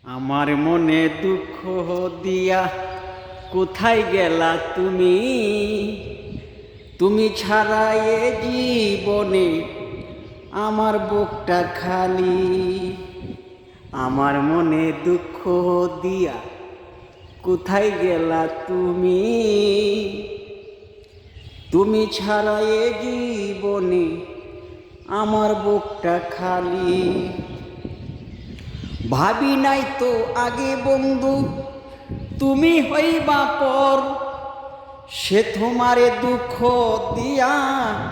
আমার মনে দুঃখ দিয়া কোথায় গেলা তুমি? তুমি ছাড়া এ জীবনে আমার বুকটা খালি। আমার মনে দুঃখ দিয়া কোথায় গেলা তুমি? তুমি ছাড়া এ জীবনে আমার বুকটা খালি। ভাবি নাই তো আগে বন্ধু তুমি হইবা পর, সে তোমারে দুঃখ দিয়া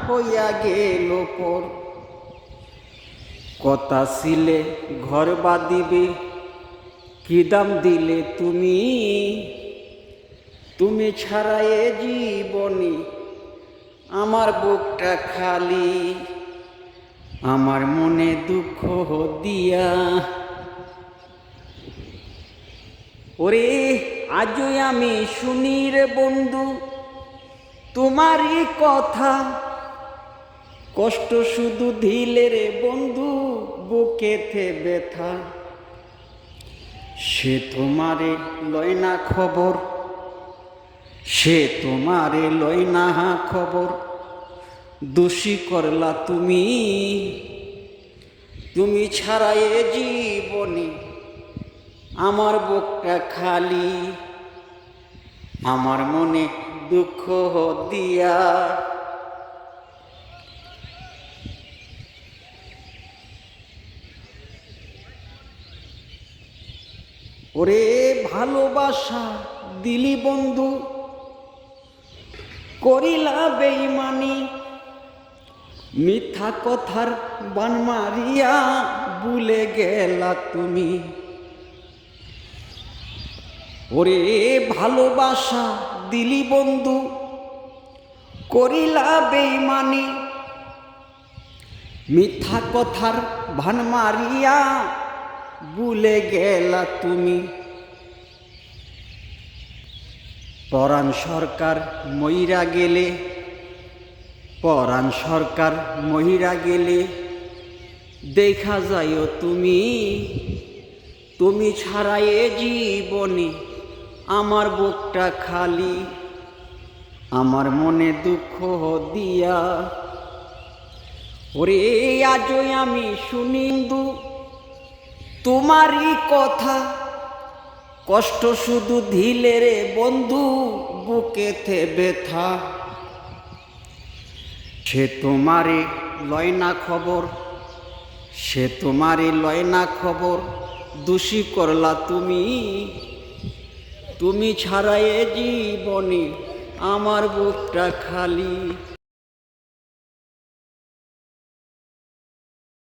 হইয়া গেল পর। কথা ছিলে ঘর বাঁধিবে, কি দাম দিলে তুমি? তুমি ছাড়া এ জীবনে আমার বুকটা খালি। আমার মনে দুঃখ দিয়া ওরে আজও আমি শুনি রে বন্ধু তোমারই কথা। কষ্ট শুধু দিলে রে বন্ধু বুকেতে ব্যথা। সে তোমারে লয় না খবর, সে তোমারে লয় না খবর। দোষী করলা তুমি, তুমি ছাড়া এ জীবনে আমার বুকটা খালি। আমার মনে দুঃখ দিয়া ওরে ভালোবাসা দিলি বন্ধু করিলা বেঈমানি। মিথ্যা কথার বান মারিয়া ভুলে গেলা তুমি। ওরে ভালোবাসা দিলি বন্ধু করিলা বেঈমানি। মিথ্যা কথার ভান মারিয়া ভুলে গেলা তুমি। পরাণ সরকার মইরা গেলে, পরাণ সরকার মইরা গেলে দেখা যাইও তুমি। তুমি ছাড়া এ জীবনে আমার বুকটা খালি। আমার মনে দুঃখ দিয়া ওরে আজও আমি শুনি তোমারই কথা। কষ্ট শুধু দিলে রে বন্ধু বুকেতে ব্যথা। সে তোমারে লয় না খবর, সে তোমারে লয় না খবর। দোষী করলা তুমি, তুমি ছাড়া এ জীবনে আমার বুকটা খালি।